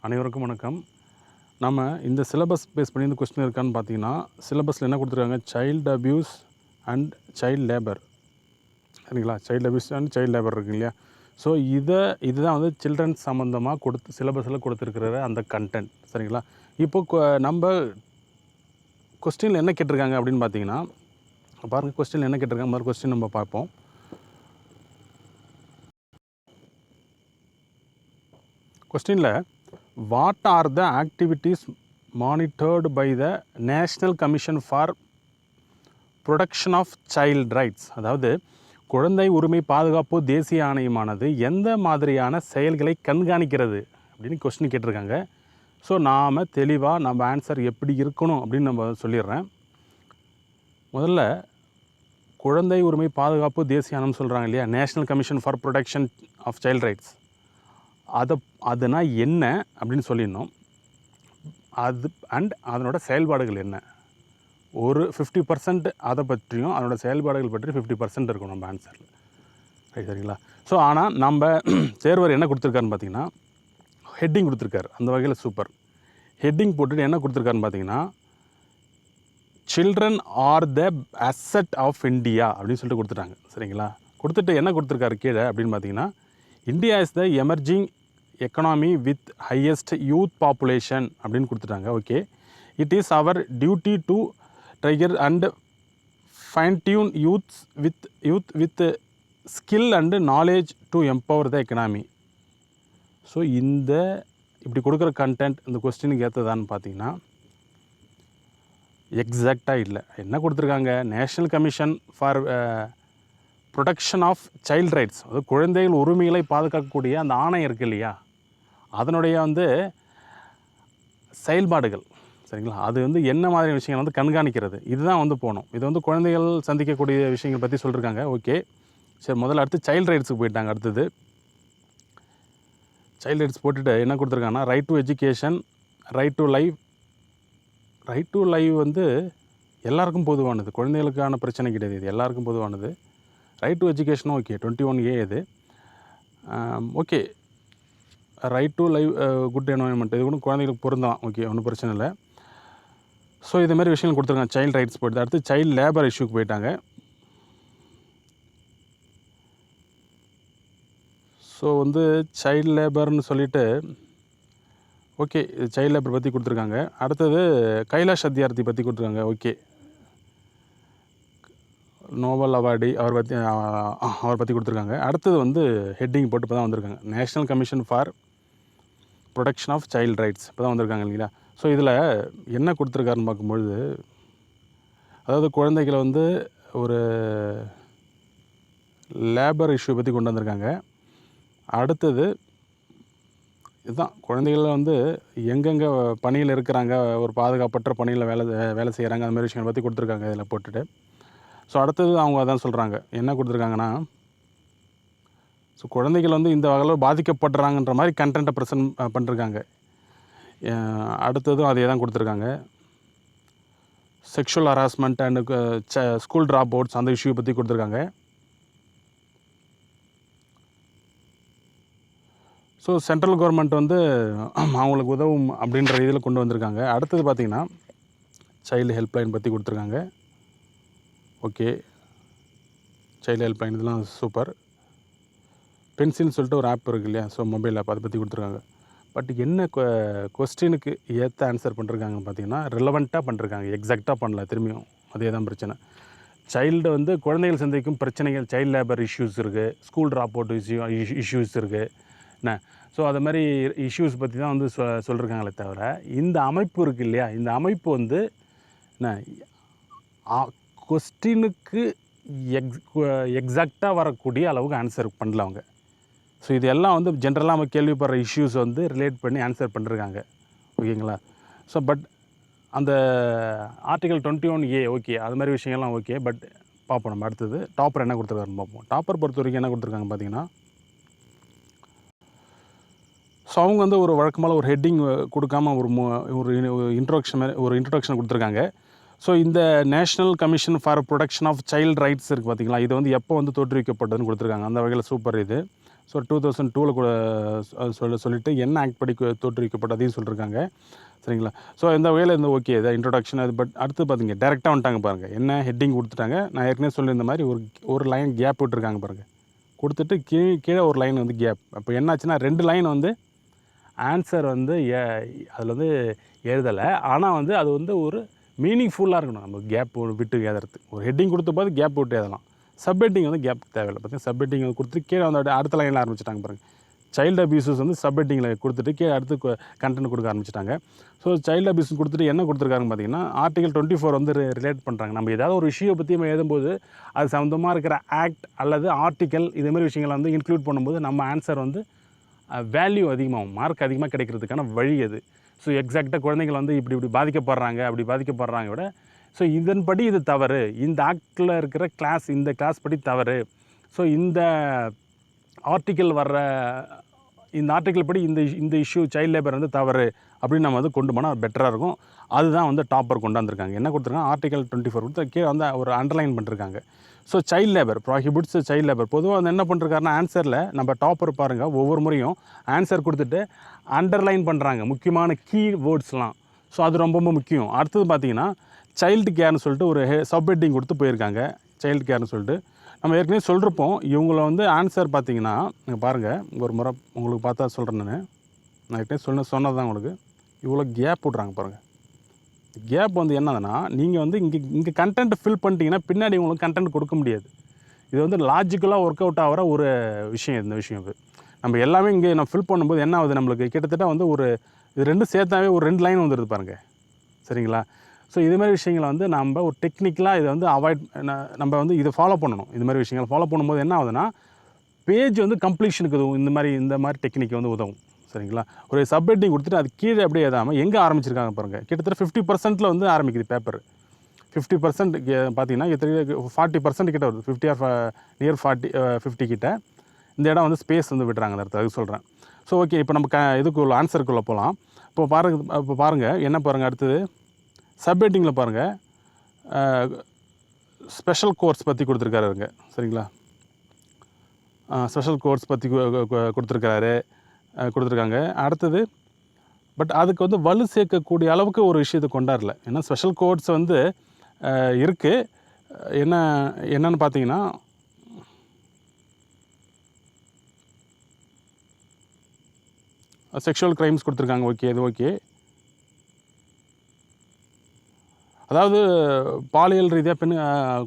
அனைவருக்கும் வணக்கம். நம்ம இந்த சிலபஸ் பேஸ் பண்ணி இந்த கொஸ்டின் இருக்கான்னு பார்த்தீங்கன்னா, சிலபஸில் என்ன கொடுத்துருக்காங்க, child abuse and child labour. சரிங்களா? Child abuse and child labour இருக்கு இல்லையா? ஸோ இதுதான் வந்து சில்ட்ரன்ஸ் சம்மந்தமாக சிலபஸில் கொடுத்துருக்கிற அந்த கண்டென்ட். சரிங்களா? இப்போ நம்ம கொஸ்டினில் என்ன கேட்டிருக்காங்க அப்படின்னு பார்த்தீங்கன்னா, பாருங்கள் கொஸ்டின் என்ன கேட்டிருக்காங்க, மாதிரி கொஸ்டின் நம்ம பார்ப்போம். கொஸ்டினில் what are the activities monitored by the national commission for protection of child rights, அதாவது குழந்தை உரிமை பாதுகாப்பு தேசிய ஆணையமானது எந்த மாதிரியான செயல்களை கண்காணிக்கிறது அப்படின்னு கொஸ்டின் கேட்டிருக்காங்க. ஸோ நாம் தெளிவாக நம்ம ஆன்சர் எப்படி இருக்கணும் அப்படின்னு நம்ம சொல்லிடுறேன். முதல்ல குழந்தை உரிமை பாதுகாப்பு தேசிய ஆணையம் சொல்கிறாங்க இல்லையா, national commission for protection of child rights, அதுனா என்ன அப்படின்னு சொல்லிடணும். அதனோட செயல்பாடுகள் என்ன, ஒரு 50% அதை பற்றியும் அதனோட செயல்பாடுகள் பற்றி 50% இருக்கும் நம்ம ஆன்சரில். சரிங்களா? ஸோ ஆனால் நம்ம சேர்வர் என்ன கொடுத்துருக்காருன்னு பார்த்தீங்கன்னா, ஹெட்டிங் கொடுத்துருக்காரு. அந்த வகையில் சூப்பர். ஹெட்டிங் போட்டுட்டு என்ன கொடுத்துருக்காருன்னு பார்த்தீங்கன்னா, children are the asset of India அப்படின்னு சொல்லிட்டு கொடுத்துட்டாங்க. சரிங்களா? கொடுத்துட்டு என்ன கொடுத்துருக்காரு கீழே அப்படின்னு பார்த்தீங்கன்னா, India is the emerging economy with highest youth population அப்படின்னு கொடுத்துட்டாங்க. Okay, it is our duty to trigger and fine tune youth with skill and knowledge to empower the economy. So இப்படி கொடுக்குற கண்டென்ட் இந்த கொஸ்டினுக்கு ஏற்றதான்னு பார்த்தீங்கன்னா எக்ஸாக்டாக இல்லை. என்ன கொடுத்துருக்காங்க, national commission for protection of child rights, அது குழந்தைகள் உரிமைகளை பாதுகாக்கக்கூடிய அந்த ஆணையம் இருக்குது இல்லையா, அதனுடைய செயல்பாடுகள். சரிங்களா? அது என்ன மாதிரியான விஷயங்கள் கண்காணிக்கிறது, இதுதான் போகணும். இது குழந்தைகள் சந்திக்கக்கூடிய விஷயங்கள் பற்றி சொல்லியிருக்காங்க. ஓகே, சரி, முதல்ல அடுத்து சைல்டு ரைட்ஸுக்கு போயிட்டாங்க. அடுத்தது சைல்டு ரைட்ஸ் போட்டுட்டு என்ன கொடுத்துருக்காங்கன்னா, right to education, right to life. Right to live எல்லாருக்கும் பொதுவானது, குழந்தைகளுக்கான பிரச்சனை கிடையாது, இது எல்லாருக்கும் பொதுவானது. ரைட் டு எஜுகேஷனும் ஓகே, 21A இது. Okay, right to live, good environment, இது கூட குழந்தைகளுக்கு பொருந்தான். ஓகே, ஒன்றும் பிரச்சனை இல்லை. ஸோ இதுமாதிரி விஷயங்கள் கொடுத்துருக்காங்க. சைல்டு ரைட்ஸ் போய்ட்டு அடுத்து சைல்டு லேபர் இஷ்யூக்கு போயிட்டாங்க. ஸோ சைல்டு லேபர்னு சொல்லிவிட்டு ஓகே, சைல்டு லேபர் பற்றி கொடுத்துருக்காங்க. அடுத்தது கைலாஷ் சத்யார்த்தி பற்றி கொடுத்துருக்காங்க. ஓகே, நோபல் அவார்டி அவர் பற்றி கொடுத்துருக்காங்க. அடுத்தது ஹெட்டிங் போட்டு இப்போ தான் வந்திருக்காங்க, national commission for protection of child rights இப்போ தான் வந்திருக்காங்க இல்லைங்களா. ஸோ இதில் என்ன கொடுத்துருக்காருன்னு பார்க்கும்பொழுது, அதாவது குழந்தைகளை ஒரு லேபர் இஷ்யூ பற்றி கொண்டு வந்திருக்காங்க. அடுத்தது இதுதான், குழந்தைகள் எங்கெங்கே பணியில் இருக்கிறாங்க, ஒரு பாதுகாப்பற்ற பணியில் வேலை செய்கிறாங்க, அந்த மாதிரி விஷயங்களை பற்றி கொடுத்துருக்காங்க இதில் போட்டுட்டு. ஸோ அடுத்தது அவங்க அதான் சொல்கிறாங்க, என்ன கொடுத்துருக்காங்கன்னா, ஸோ குழந்தைகள் இந்த வகையில் பாதிக்கப்படுறாங்கன்ற மாதிரி கண்டென்ட்டை ப்ரெசென்ட் பண்ணிருக்காங்க. அடுத்ததும் அதே தான் கொடுத்துருக்காங்க. Sexual harassment and school drop outs அந்த இஷ்யூ பற்றி கொடுத்துருக்காங்க. ஸோ சென்ட்ரல் கவர்மெண்ட் அவங்களுக்கு உதவும் அப்படின்ற இதில் கொண்டு வந்திருக்காங்க. அடுத்தது பார்த்திங்கன்னா சைல்டு ஹெல்ப்லைன் பற்றி கொடுத்துருக்காங்க. ஓகே, சைல்டு ஹெல்ப்லைன் இதெல்லாம் சூப்பர். பென்சில்னு சொல்லிட்டு ஒரு ஆப் இருக்குது இல்லையா, ஸோ மொபைல் ஆப், அதை பற்றி கொடுத்துருக்காங்க. பட் என்ன கொஸ்டினுக்கு ஏற்ற ஆன்சர் பண்ணிருக்காங்கன்னு பார்த்தீங்கன்னா ரிலவெண்ட்டாக பண்ணிருக்காங்க, எக்ஸாக்டாக பண்ணல. திரும்பியும் அதே தான் பிரச்சனை. சைல்டு குழந்தைகள் சந்திக்கும் பிரச்சனைகள், சைல்டு லேபர் இஷ்யூஸ் இருக்குது, ஸ்கூல் ட்ராப் அவுட் இஷ்யூஸ் இருக்குது என்ன. ஸோ அது மாதிரி இஷ்யூஸ் பற்றி தான் சொல்லியிருக்காங்களே தவிர, இந்த அமைப்பு இருக்குது இல்லையா, இந்த அமைப்பு என்ன கொஸ்டினுக்கு எக்ஸாக்டாக வரக்கூடிய அளவுக்கு ஆன்சர் பண்ணல அவங்க. ஸோ இது எல்லாம் ஜென்ரலாக நம்ம கேள்விப்படுற இஷ்யூஸ் ரிலேட் பண்ணி ஆன்சர் பண்ணிருக்காங்க. ஓகேங்களா. ஸோ பட் அந்த ஆர்டிகல் 21A ஓகே, அது மாதிரி விஷயங்கள்லாம் ஓகே. பட் பார்ப்போம் நம்ம அடுத்தது டாப்பர் என்ன கொடுத்துருக்காருன்னு பார்ப்போம். டாப்பர் பொறுத்த வரைக்கும் என்ன கொடுத்துருக்காங்க பார்த்தீங்கன்னா, ஸோ அவங்க ஒரு வழக்கமான ஒரு ஹெட்டிங் கொடுக்காம ஒரு இன்ட்ரோடக்ஷன் கொடுத்துருக்காங்க. ஸோ இந்த national commission for protection of child rights இருக்குது பார்த்தீங்களா, இது எப்போ தோற்றுவிக்கப்பட்டதுன்னு கொடுத்துருக்காங்க. அந்த வகையில் சூப்பர் இது. ஸோ 2002 கூட சொல்லிவிட்டு என்ன ஆக்ட் படி தோற்றுவிக்கப்பட்டதையும் சொல்லியிருக்காங்க. சரிங்களா? ஸோ இந்த வகையில் இந்த ஓகே இதை இன்ட்ரொடக்ஷன் அது. பட் அடுத்து பார்த்தீங்க டேரெக்டாக வந்துட்டாங்க பாருங்கள். என்ன ஹெட்டிங் கொடுத்துட்டாங்க. நான் ஏற்கனவே சொல்லியிருந்த மாதிரி ஒரு லைன் கேப் விட்டுருக்காங்க பாருங்கள். கொடுத்துட்டு கீழே ஒரு லைன் வந்து கேப். அப்போ என்னாச்சுன்னா 2 லைன் வந்து ஆன்சர் வந்து அதில் வந்து எழுதலை. ஆனால் வந்து அது வந்து ஒரு மீனிங்ஃபுல்லாக இருக்கணும். நம்ம கேப் விட்டு எழுதுறதுக்கு ஒரு ஹெட்டிங் கொடுத்த போது கேப் விட்டு எழுதலாம். சப்ஹெட்டிங் வந்து கேப் தேவையில்லை. பார்த்தீங்கன்னா சப்ஹெட்டிங் வந்து கொடுத்துட்டு கீழே வந்து அடுத்த லைனில் ஆரம்பிச்சிட்டாங்க பாருங்கள். சைல்டு அபியூசஸ் வந்து சப்ஹெட்டிங்கில் கொடுத்துட்டு கீழே அடுத்து கண்டென்ட் கொடுக்க ஆரம்பிச்சிட்டாங்க. ஸோ சைல்டு அபியூஸ் கொடுத்துட்டு என்ன கொடுத்துருக்காருன்னு பார்த்தீங்கன்னா ஆர்டிகல் 24 வந்து ரிலேட் பண்ணுறாங்க. நம்ம ஏதாவது ஒரு விஷயம் பற்றி நம்ம எழுதும்போது அது சம்மந்தமாக இருக்கிற ஆக்ட் அல்லது ஆர்டிக்கல் இதேமாதிரி விஷயங்களை வந்து இன்க்ளூட் பண்ணும்போது நம்ம ஆன்சர் வந்து வேல்யூ அதிகமாகும், மார்க் அதிகமாக கிடைக்கிறதுக்கான வழி அது. ஸோ எக்ஸாக்டாக குழந்தைகள் வந்து இப்படி பாதிக்கப்படுறாங்க அப்படி பாதிக்கப்படுறாங்க விட ஸோ இதன்படி இது தவறு, இந்த ஆக்டில் இருக்கிற இந்த கிளாஸ் படி தவறு, ஸோ இந்த ஆர்டிக்கல் இந்த ஆர்டிக்கல் படி இந்த இஷ்யூ சைல்டு லேபர் வந்து தவறு அப்படின்னு நம்ம வந்து கொண்டு போனால் பெட்டராக இருக்கும். அதுதான் வந்து டாப்பர் கொண்டு வந்திருக்காங்க. என்ன கொடுத்துருக்காங்க ஆர்டிக்கல் 24 கொடுத்து கீழே வந்து ஒரு அண்டர்லைன் பண்ணிருக்காங்க. So child labour prohibits child labour. பொதுவாக வந்து என்ன பண்ணிருக்காருன்னா ஆன்சரில் நம்ம டாப்பர் பாருங்கள் ஒவ்வொரு முறையும் ஆன்சர் கொடுத்துட்டு அண்டர்லைன் பண்ணுறாங்க முக்கியமான கீ வேர்ட்ஸ்லாம். ஸோ அது ரொம்ப ரொம்ப முக்கியம். அடுத்தது பார்த்திங்கன்னா சைல்டு கேர்னு சொல்லிட்டு ஒரு சப்ஹெட்டிங் கொடுத்து போயிருக்காங்க. சைல்டு கேர்னு சொல்லிட்டு நம்ம ஏற்கனவே சொல்லிருப்போம். இவங்கள வந்து ஆன்சர் பார்த்திங்கன்னா நீங்கள் பாருங்கள் ஒரு முறை உங்களுக்கு பார்த்தா சொல்கிறேன். நான் ஏற்கனவே சொன்னது தான் உங்களுக்கு. இவ்வளோ கேப் விட்றாங்க பாருங்கள். கேப் வந்து என்னதுன்னா நீங்கள் வந்து இங்கே கண்டென்ட் ஃபில் பண்ணிட்டீங்கன்னா பின்னாடி உங்களுக்கு கண்டென்ட் கொடுக்க முடியாது. இது வந்து லாஜிக்கலாக ஒர்க் அவுட் ஆகிற ஒரு விஷயம். இந்த விஷயம் இது நம்ம எல்லாமே இங்கே நம்ம ஃபில் பண்ணும்போது என்ன ஆகுது நம்மளுக்கு கிட்டத்தட்ட வந்து இது ரெண்டும் சேர்த்தாவே ஒரு 2 லைன் வந்துடுது பாருங்கள். சரிங்களா? ஸோ இதுமாதிரி விஷயங்களை வந்து நம்ம ஒரு டெக்னிக்கலாக இதை வந்து நம்ம வந்து இதை ஃபாலோ பண்ணணும். இது மாதிரி விஷயங்களை ஃபாலோ பண்ணும்போது என்ன ஆகுதுன்னா பேஜ் வந்து கம்ப்ளீஷனுக்கு உதவும். இந்த மாதிரி டெக்னிக் வந்து உதவும். சரிங்களா? ஒரு சப்ஹெட்டிங் கொடுத்துட்டு அது கீழே அப்படியே எழுதாமல் எங்கே ஆரம்பிச்சிருக்காங்க பாருங்கள். கிட்டத்தட்ட 50% வந்து ஆரம்பிக்குது பேப்பர். 50% பார்த்தீங்கன்னா 40% கிட்ட வருது. 50 ஆர் நியர் 50 கிட்ட இந்த இடம் வந்து ஸ்பேஸ் வந்து விடுறாங்க. அந்த இடத்துல அதுக்கு சொல்கிறேன். ஸோ ஓகே இப்போ நம்ம இதுக்குள்ள ஆன்சருக்குள்ளே போகலாம். இப்போ பாருங்கள் என்ன பாருங்கள் அடுத்தது சப்ஹெட்டிங்கில் பாருங்கள் ஸ்பெஷல் கோர்ஸ் பற்றி கொடுத்துருக்காருங்க. சரிங்களா? ஸ்பெஷல் கோர்ஸ் பற்றி கொடுத்துருக்காங்க. அடுத்தது பட் அதுக்கு வந்து வலு சேர்க்கக்கூடிய அளவுக்கு ஒரு விஷயத்தை கொண்டாடல. ஏன்னா ஸ்பெஷல் கோர்ஸ் வந்து இருக்குது. என்னன்னு பார்த்தீங்கன்னா செக்ஷுவல் க்ரைம்ஸ் கொடுத்துருக்காங்க. ஓகே இது ஓகே. அதாவது பாலியல் ரீதியாக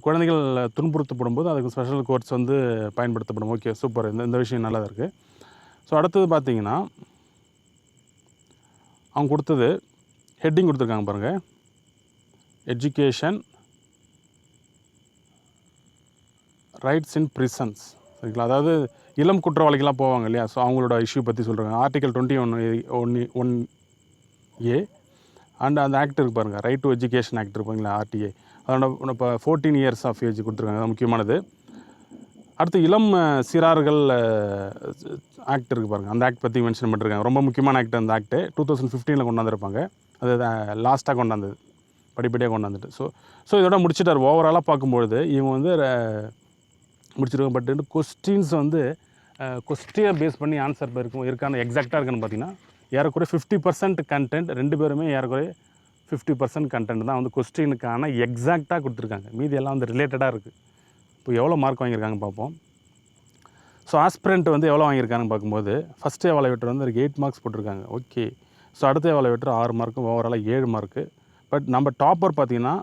குழந்தைகள் துன்புறுத்தப்படும் போது அதுக்கு ஸ்பெஷல் கோர்ட்ஸ் வந்து பயன்படுத்தப்படும். Okay super. இந்த விஷயம் நல்லா தான் இருக்குது. ஸோ அடுத்தது பார்த்தீங்கன்னா அவங்க கொடுத்தது ஹெட்டிங் கொடுத்துருக்காங்க பாருங்கள். Education rights in prisons. சரிங்களா? அதாவது இளம் குற்றவாளிகள்லாம் போவாங்க இல்லையா? ஸோ அவங்களோட இஷ்யூ பற்றி சொல்கிறாங்க. ஆர்டிகல் 21A அண்ட் அந்த ஆக்ட் இருக்குது பாருங்கள். ரைட் டு எஜுகேஷன் ஆக்ட் இருப்பாங்களா RTA. அதோட இப்போ 14 இயர்ஸ் ஆஃப் ஏஜ் கொடுத்துருக்காங்க. அது முக்கியமானது. அடுத்து இளம் சிறார்கள் ஆக்ட் இருக்குது பாருங்கள். அந்த ஆக்ட் பற்றி மென்ஷன் பண்ணிருக்காங்க. ரொம்ப முக்கியமான ஆக்ட் அந்த ஆக்ட்டு. 2015 கொண்டாந்துருப்பாங்க. அது லாஸ்ட்டாக கொண்டாந்தது, படிப்படியாக கொண்டாந்துட்டு. ஸோ இதோட முடிச்சுட்டார். ஓவராலாக பார்க்கும்பொழுது இவங்க வந்து முடிச்சிருக்காங்க. பட் கொஸ்டின்ஸ் வந்து கொஸ்டினை பேஸ் பண்ணி ஆன்சர் இருக்கான எக்ஸாக்டாக இருக்குன்னு பார்த்தீங்கன்னா ஏறக்குறைய 50% கண்டென்ட் 2 பேருமே ஏறக்குறைய 50% கண்டென்ட் தான் வந்து கொஸ்டினுக்கான எக்ஸாக்டாக கொடுத்துருக்காங்க. மீதி எல்லாம் வந்து ரிலேட்டடாக இருக்குது. இப்போ எவ்வளோ மார்க் வாங்கியிருக்காங்க பார்ப்போம். ஸோ ஆஸ்பிரண்ட் வந்து எவ்வளோ வாங்கியிருக்காங்கன்னு பார்க்கும்போது ஃபஸ்ட்டு எவாலுவேட்டர் வந்து 8 மார்க்ஸ் போட்டிருக்காங்க. ஓகே. ஸோ அடுத்த எவாலுவேட்டர் 6 மார்க்கு, ஓவராலாக 7 மார்க்கு. பட் நம்ம டாப்பர் பார்த்திங்கன்னா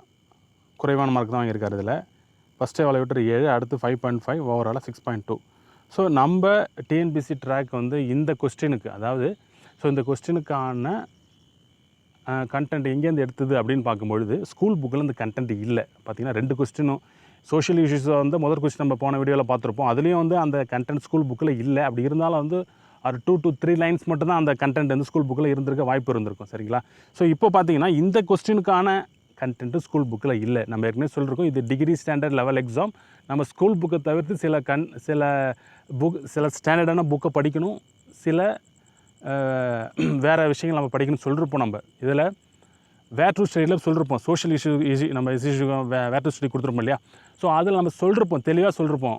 குறைவான மார்க் தான் வாங்கியிருக்காரு. இதில் ஃபஸ்ட்டு எவாலுவேட்டர் 7, அடுத்து 5.5, ஓவராலாக 6.2. ஸோ நம்ம டிஎன்பிசி ட்ராக் வந்து இந்த கொஸ்டினுக்கு, அதாவது இந்த கொஸ்டினுக்கான கண்டென்ட் எங்கேருந்து எடுத்தது அப்படின்னு பார்க்கும்பொழுது ஸ்கூல் புக்கில் இந்த கண்டென்ட் இல்லை. பார்த்திங்கன்னா 2 கொஸ்டினும் சோஷியல் இஷ்யூஸை வந்து முதல் கொஸ்டின் நம்ம போன வீடியோவில் பார்த்துருப்போம். அதுலேயும் வந்து அந்த கண்டென்ட் ஸ்கூல் புக்கில் இல்லை. அப்படி இருந்தாலும் வந்து ஒரு 2 to 3 லைன்ஸ் மட்டும்தான் அந்த கண்டென்ட் வந்து ஸ்கூல் புக்கில் இருந்திருக்க வாய்ப்பு இருந்திருக்கும். சரிங்களா? ஸோ இப்போ பார்த்தீங்கன்னா இந்த கொஸ்டினுக்கான கண்டென்ட்டு ஸ்கூல் புக்கில் இல்லை. நம்ம ஏற்கனவே சொல்லியிருக்கோம், இது டிகிரி ஸ்டாண்டர்ட் லெவல் எக்ஸாம். நம்ம ஸ்கூல் புக்கை தவிர்த்து சில ஸ்டாண்டர்டான புக்கை படிக்கணும், சில வேறு விஷயங்கள் நம்ம படிக்கணும்னு சொல்லியிருப்போம். நம்ம இதில் வேர் டு ஸ்டடியில் சொல்லியிருப்போம். சோஷியல் இஷ்யூ நம்ம இஷ்யூ வேர் டு ஸ்டடி கொடுத்துருப்போம் இல்லையா? ஸோ அதில் நம்ம சொல்லியிருப்போம், தெளிவாக சொல்லியிருப்போம்.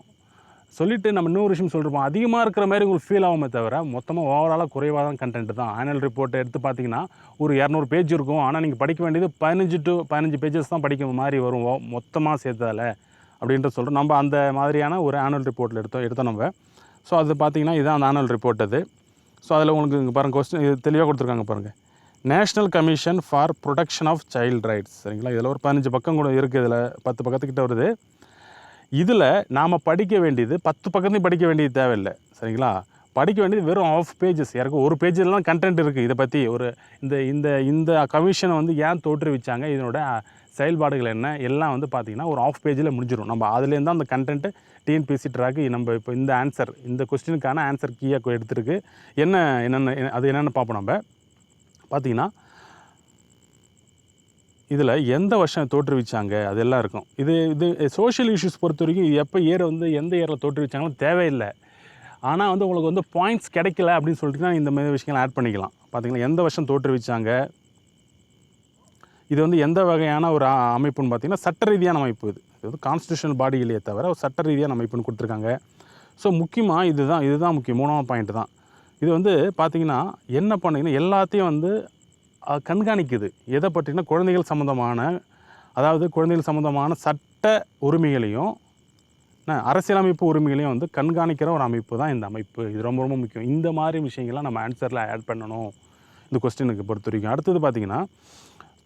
சொல்லிவிட்டு நம்ம இன்னொரு விஷயம் சொல்லிருப்போம், அதிகமாக இருக்கிற மாதிரி உங்களுக்கு ஃபீல் ஆகுமே தவிர மொத்தமாக ஓவராலாக குறைவாக தான் கண்டென்ட் தான். ஆனுவல் ரிப்போர்ட்டை எடுத்து பார்த்தீங்கன்னா ஒரு 200 பேஜ் இருக்கும். ஆனால் நீங்கள் படிக்க வேண்டியது 15 பேஜஸ் தான் படிக்கிற மாதிரி வரும் மொத்தமாக சேர்த்ததால் அப்படின்ட்டு சொல்கிறோம். நம்ம அந்த மாதிரியான ஒரு ஆனுவல் ரிப்போர்ட்டில் எடுத்தோம் நம்ம. ஸோ அது பார்த்தீங்கன்னா இதுதான் அந்த ஆனுவல் ரிப்போர்ட் அது. ஸோ அதில் உங்களுக்கு இங்கே பாருங்கள் கொஸ்டின் இது தெளிவாக கொடுத்துருக்காங்க பாருங்கள். National commission for protection of child rights, சரிங்களா. இதில் ஒரு 15 பக்கம் கூட இருக்குது, இதில் 10 பக்கத்துக்கிட்ட வருது. இதில் நாம் படிக்க வேண்டியது 10 பக்கத்தையும் படிக்க வேண்டியது தேவையில்லை, சரிங்களா. படிக்க வேண்டியது வெறும் ஆஃப் பேஜஸ், யாருக்கும் ஒரு பேஜில் தான் கண்டென்ட் இருக்குது. இதை பற்றி ஒரு இந்த கமிஷனை வந்து ஏன் தோற்றுவிச்சாங்க, இதனோட செயல்பாடுகள் என்ன எல்லாம் வந்து பார்த்திங்கன்னா ஒரு ஆஃப் பேஜில் முடிஞ்சிடும். நம்ம அதுலேருந்து தான் அந்த கண்டென்ட்டு டிஎன்பிஎஸ்சி ட்ராக்கு நம்ம இப்போ இந்த ஆன்சர், இந்த கொஸ்டினுக்கான ஆன்சர் கீயாக எடுத்துருக்கு. அது என்னென்னு பார்ப்போம். நம்ம பார்த்திங்கன்னா இதில் எந்த வருஷம் தோற்றுவிச்சாங்க அதெல்லாம் இருக்கும். இது சோஷியல் இஷ்யூஸ் பொறுத்த வரைக்கும் எப்போ எந்த இயரில் தோற்றுவிச்சாங்களும் தேவையில்லை. ஆனால் வந்து உங்களுக்கு வந்து பாயிண்ட்ஸ் கிடைக்கல அப்படின்னு சொல்லிட்டு இந்த மாதிரி விஷயங்களை ஆட் பண்ணிக்கலாம். பார்த்திங்கன்னா எந்த வருஷம் தோற்றுவிச்சாங்க, இது வந்து எந்த வகையான ஒரு அமைப்புன்னு பார்த்திங்கன்னா சட்ட ரீதியான அமைப்பு. இது வந்து கான்ஸ்டியூஷனல் பாடி இல்லையே தவிர ஒரு சட்ட ரீதியான அமைப்புன்னு கொடுத்துருக்காங்க. ஸோ முக்கியமாக இதுதான் முக்கியம், 3ஆவது பாயிண்ட் தான். இது வந்து பார்த்திங்கன்னா என்ன பண்ணிங்கன்னா எல்லாத்தையும் வந்து கண்காணிக்குது. எதை பற்றினா குழந்தைகள் சம்மந்தமான சட்ட உரிமைகளையும் அரசியலமைப்பு உரிமைகளையும் வந்து கண்காணிக்கிற ஒரு அமைப்பு தான் இந்த அமைப்பு. இது ரொம்ப ரொம்ப முக்கியம். இந்த மாதிரி விஷயங்கள்லாம் நம்ம ஆன்சரில் ஆட் பண்ணணும் இந்த கொஸ்டினுக்கு பொறுத்த வரைக்கும். அடுத்தது பார்த்திங்கன்னா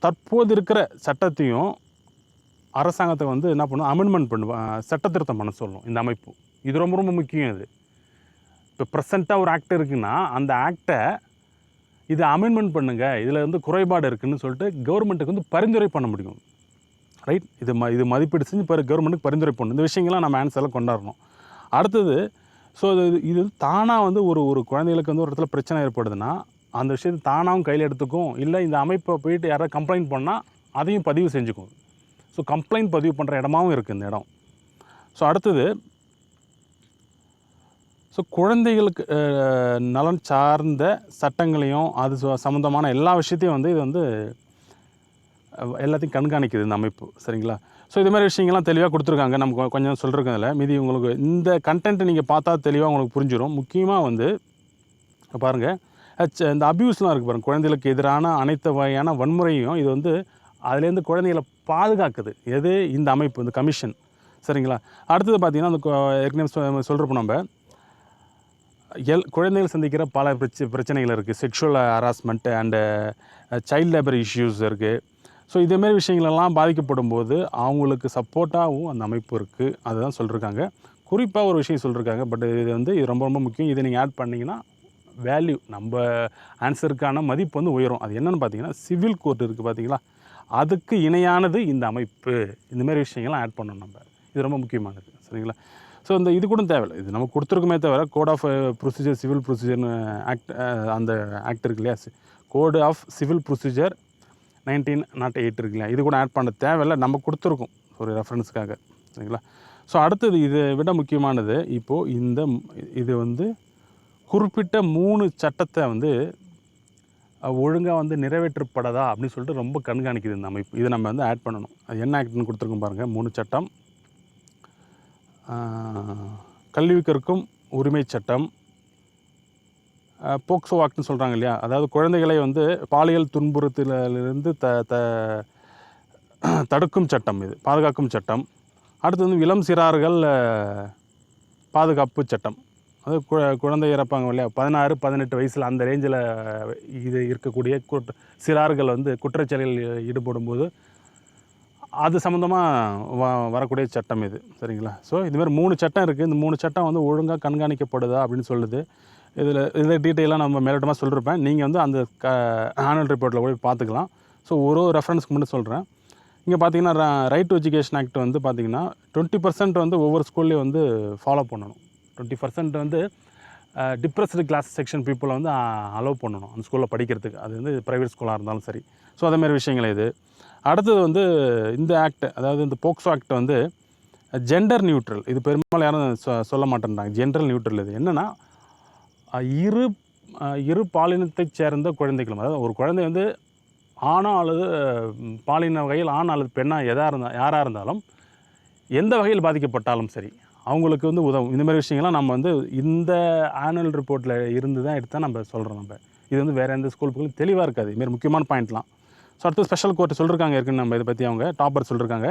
தற்போது இருக்கிற சட்டத்தையும் அரசாங்கத்தை வந்து என்ன பண்ணும், அமெண்ட்மெண்ட் சட்ட திருத்தம் பண்ண சொல்லணும் இந்த அமைப்பு. இது ரொம்ப ரொம்ப முக்கியம். இது இப்போ ப்ரெசண்ட்டாக ஒரு ஆக்ட் இருக்குன்னா அந்த ஆக்டை இதை அமெண்ட்மெண்ட் பண்ணுங்கள், இதில் வந்து குறைபாடு இருக்குதுன்னு சொல்லிட்டு கவர்மெண்ட்டுக்கு வந்து பரிந்துரை பண்ண முடியும், ரைட். இது மதிப்பீடு செஞ்சு கவர்மெண்ட்டுக்கு பரிந்துரை பண்ணணும். இந்த விஷயங்கள்லாம் நம்ம ஆன்சரில் கொண்டாடணும். அடுத்தது ஸோ இது தானாக வந்து ஒரு குழந்தைகளுக்கு வந்து ஒரு இடத்துல பிரச்சனை ஏற்படுதுன்னா அந்த விஷயத்தை தானாகவும் கையில் எடுத்துக்கும். இல்லை இந்த அமைப்பை போயிட்டு யாராவது கம்ப்ளைண்ட் பண்ணால் அதையும் பதிவு செஞ்சுக்கும். ஸோ கம்ப்ளைண்ட் பதிவு பண்ணுற இடமாவும் இருக்குது இந்த இடம். ஸோ அடுத்தது ஸோ குழந்தைகளுக்கு நலன் சார்ந்த சட்டங்களையும் அது சம்மந்தமான எல்லா விஷயத்தையும் வந்து இது வந்து எல்லாத்தையும் கண்காணிக்குது இந்த அமைப்பு, சரிங்களா. ஸோ இது மாதிரி விஷயங்கள்லாம் தெளிவாக கொடுத்துருக்காங்க. நம்ம கொஞ்சம் சொல்லிருக்கதில்ல மீதி உங்களுக்கு இந்த கண்டென்ட் நீங்கள் பார்த்தா தெளிவாக உங்களுக்கு புரிஞ்சிடும். முக்கியமாக வந்து பாருங்கள், இந்த அப்யூஸ்லாம் இருக்குது பாருங்கள், குழந்தைகளுக்கு எதிரான அனைத்து வகையான வன்முறையும் இது வந்து அதுலேருந்து குழந்தைகளை பாதுகாக்குது. எது இந்த அமைப்பு, இந்த கமிஷன், சரிங்களா. அடுத்தது பார்த்திங்கன்னா அந்த ஏற்கனவே சொல்கிறப்போ நம்ம குழந்தைகள் சந்திக்கிற பல பிரச்சனைகள் இருக்குது. Sexual harassment and child labour issues இருக்குது. ஸோ இதேமாரி விஷயங்களெல்லாம் பாதிக்கப்படும் போது அவங்களுக்கு சப்போர்ட்டாகவும் அந்த அமைப்பு இருக்குது. அதுதான் சொல்லியிருக்காங்க. குறிப்பாக ஒரு விஷயம் சொல்லியிருக்காங்க. பட் இது ரொம்ப ரொம்ப முக்கியம். இதை நீங்கள் ஆட் பண்ணிங்கன்னா வேல்யூ, நம்ம ஆன்சருக்கான மதிப்பு வந்து உயரும். அது என்னென்னு பார்த்தீங்கன்னா சிவில் கோர்ட் இருக்குது பார்த்தீங்களா, அதுக்கு இணையானது இந்த அமைப்பு. இந்தமாரி விஷயங்கள்லாம் ஆட் பண்ணணும் நம்ம. இது ரொம்ப முக்கியமானது, சரிங்களா. ஸோ இது கூட தேவையில்லை, இது நம்ம கொடுத்துருக்குமே தவிர கோட் ஆஃப் ப்ரொசீஜர் சிவில் ப்ரொசீஜர்னு ஆக்ட், அந்த ஆக்ட் இருக்கு இல்லையா, கோடு ஆஃப் சிவில் ப்ரொசீஜர் 1908 இருக்கு இல்லையா, இது கூட ஆட் பண்ண தேவையில்லை, நம்ம கொடுத்துருக்கோம் ஒரு ரெஃபரன்ஸுக்காக, சரிங்களா. ஸோ அடுத்தது இதை விட முக்கியமானது இப்போது இது வந்து குறிப்பிட்ட 3 சட்டத்தை வந்து ஒழுங்காக வந்து நிறைவேற்றப்படதா அப்படின்னு சொல்லிட்டு ரொம்ப கண்காணிக்குது இந்த அமைப்பு. இதை நம்ம வந்து ஆட் பண்ணணும். அது என்ன ஆக்ட்னு கொடுத்துருக்கோம் பாருங்கள். 3 சட்டம். கல்வி கற்கும் உரிமை சட்டம், போக்சோ ஆக்ட்னு சொல்கிறாங்க இல்லையா, அதாவது குழந்தைகளை வந்து பாலியல் துன்புறுத்தலிலிருந்து தடுக்கும் சட்டம், இது பாதுகாக்கும் சட்டம். அடுத்து வந்து இளம் சிறார்கள் பாதுகாப்பு சட்டம். அது குழந்தை இறப்பாங்க இல்லையா, 16-18 வயசில் அந்த ரேஞ்சில் இது இருக்கக்கூடிய சிறார்கள் வந்து குற்றச்செயலில் ஈடுபடும் போது அது சம்மந்தமாக வரக்கூடிய சட்டம் இது, சரிங்களா. ஸோ இதுமாதிரி 3 சட்டம் இருக்குது. இந்த 3 சட்டம் வந்து ஒழுங்காக கண்காணிக்கப்படுதா அப்படின்னு சொல்லுது. இதில் டீட்டெயிலாக நம்ம மேலோட்டமாக சொல்லியிருப்பேன். நீங்கள் வந்து அந்த ஆனுவல் ரிப்போர்ட்டில் போய் பார்த்துக்கலாம். ஸோ ஒரு ரெஃபரன்ஸ்க்கு மட்டும் சொல்கிறேன். இங்கே பார்த்தீங்கன்னா ரைட் டு எஜுகேஷன் ஆக்ட் வந்து பார்த்திங்கன்னா 20% வந்து ஒவ்வொரு ஸ்கூல்லேயும் வந்து ஃபாலோ பண்ணணும். 20% வந்து டிப்ரெஸ்டு கிளாஸ் செக்ஷன் பீப்புளை வந்து அலோவ் பண்ணணும் அந்த ஸ்கூலில் படிக்கிறதுக்கு. அது வந்து ப்ரைவேட் ஸ்கூலாக இருந்தாலும் சரி. ஸோ அதேமாதிரி விஷயங்கள் இது. அடுத்தது வந்து இந்த ஆக்ட், அதாவது இந்த போக்சோ ஆக்ட் வந்து ஜெண்டர் நியூட்ரல். இது பெரும்பாலும் யாரும் சொல்ல மாட்டேன்றாங்க. ஜெண்டர் நியூட்ரல் இது என்னென்னா இரு பாலினத்தைச் சேர்ந்த குழந்தைகளும், அதாவது ஒரு குழந்தை வந்து ஆணோ அல்லது பாலின வகையில் ஆண் அல்லது பெண்ணாக யாராக இருந்தாலும் எந்த வகையில் பாதிக்கப்பட்டாலும் சரி அவங்களுக்கு வந்து உதவும். இந்த மாதிரி விஷயங்கள்லாம் நம்ம வந்து இந்த ஆனுவல் ரிப்போர்ட்டில் இருந்து தான் எடுத்து தான் நம்ம சொல்கிறோம். நம்ம இது வந்து வேறு எந்த ஸ்கூல் புக்கும் தெளிவாக இருக்காது. இதுமாரி முக்கியமான பாயிண்ட்லாம். ஸோ அடுத்து ஸ்பெஷல் கோர்ட் சொல்லியிருக்காங்க இருக்குன்னு நம்ம இதை பற்றி அவங்க டாப்பர் சொல்லியிருக்காங்க.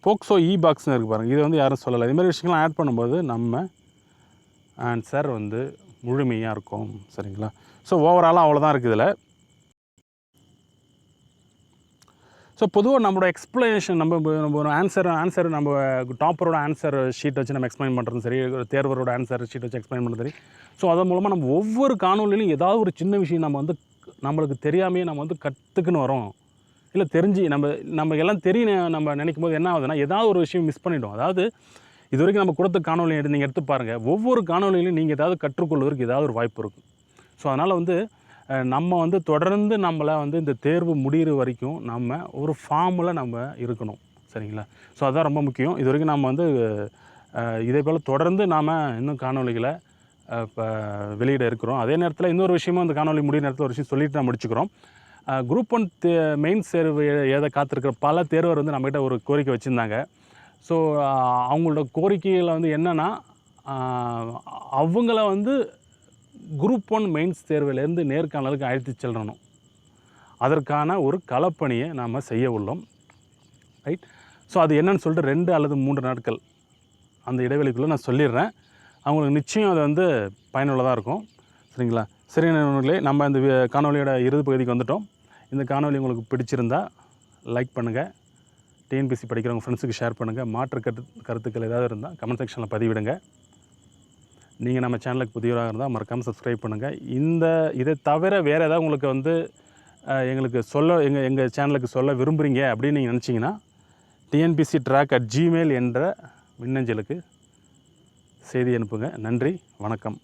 போக்சோ பாக்ஸ்னு இருக்குது பாருங்கள், இது வந்து யாரும் சொல்லலை. இதுமாதிரி விஷயங்கள்லாம் ஆட் பண்ணும்போது நம்ம ஆன்சர் வந்து முழுமையாக இருக்கும். சரிங்களா? ஸோ ஓவராலாக அவ்வளோதான் இருக்குது இதில். ஸோ பொதுவாக நம்மளோட எக்ஸ்ப்ளனேஷன் நம்ம ஒரு ஆன்சர் நம்ம டாப்பரோட ஆன்சர் ஷீட் வச்சு நம்ம எக்ஸ்பிளைன் பண்ணுறதும் சரி, தேர்வரோட ஆன்சர் ஷீட் வச்சு எக்ஸ்பிளைன் பண்ணுறது சரி. ஸோ அதன் மூலமாக நம்ம ஒவ்வொரு காணொலியிலும் ஏதாவது ஒரு சின்ன விஷயம் நம்ம வந்து நம்மளுக்கு தெரியாமையே நம்ம வந்து கற்றுக்குன்னு வரோம். இல்லை தெரிஞ்சு நம்ம எல்லாம் தெரியும் நம்ம நினைக்கும் போது என்ன ஆகுதுன்னா, ஏதாவது ஒரு விஷயம் மிஸ் பண்ணிவிடும். அதாவது இது வரைக்கும் நம்ம கொடுத்த காணொலி நீங்கள் எடுத்து பாருங்கள். ஒவ்வொரு காணொலியிலும் நீங்கள் ஏதாவது கற்றுக்கொள்வதற்கு ஏதாவது ஒரு வாய்ப்பு இருக்கும். ஸோ அதனால் வந்து நம்ம வந்து தொடர்ந்து நம்மளை வந்து இந்த தேர்வு முடிகிற வரைக்கும் நம்ம ஒரு ஃபார்மில் நம்ம இருக்கணும். சரிங்களா? ஸோ அதுதான் ரொம்ப முக்கியம். இது வரைக்கும் நம்ம வந்து இதே போல் தொடர்ந்து நாம் இன்னும் காணொலிகளை இப்போ வெளியிட இருக்கிறோம். அதே நேரத்தில் இன்னொரு விஷயமும் அந்த காணொலி முடிகிற நேரத்தில் ஒரு விஷயம் சொல்லிட்டு நான் முடிச்சுக்கிறோம். குரூப் 1 மெயின்ஸ் தேர்வு எழுத காத்திருக்கிற பல தேர்வர் வந்து நம்மகிட்ட ஒரு கோரிக்கை வச்சுருந்தாங்க. ஸோ அவங்களோட கோரிக்கையில் வந்து என்னென்னா, அவங்கள வந்து குரூப் 1 மெயின்ஸ் தேர்விலேருந்து நேர்காணலுக்கு அழைத்து செல்லணும். அதற்கான ஒரு களப்பணியை நாம் செய்ய உள்ளோம். ரைட்? ஸோ அது என்னன்னு சொல்லிட்டு 2 அல்லது 3 நாட்கள் அந்த இடைவெளிக்குள்ளே நான் சொல்லிடுறேன். அவங்களுக்கு நிச்சயம் அது வந்து பயனுள்ளதாக இருக்கும். சரிங்களா? சரி நண்பர்களே, நம்ம இந்த காணொலியோட இறுதி பகுதிக்கு வந்துட்டோம். இந்த காணொலி உங்களுக்கு பிடிச்சிருந்தா லைக் பண்ணுங்கள். டிஎன்பிஎஸ்சி படிக்கிறவங்க ஃப்ரெண்ட்ஸுக்கு ஷேர் பண்ணுங்கள். மாற்று கருத்துக்கள் ஏதாவது இருந்தால் கமெண்ட் செக்ஷனில் பதிவிடுங்க. நீங்கள் நம்ம சேனலுக்கு புதியவராக இருந்தால் மறக்காமல் சப்ஸ்கிரைப் பண்ணுங்கள். இதை தவிர வேறு ஏதாவது உங்களுக்கு வந்து எங்களுக்கு எங்கள் சேனலுக்கு சொல்ல விரும்புகிறீங்க அப்படின்னு நீங்கள் நினச்சிங்கன்னா tnpctrack@gmail என்ற மின்னஞ்சலுக்கு செய்தி அனுப்புங்க. நன்றி, வணக்கம்.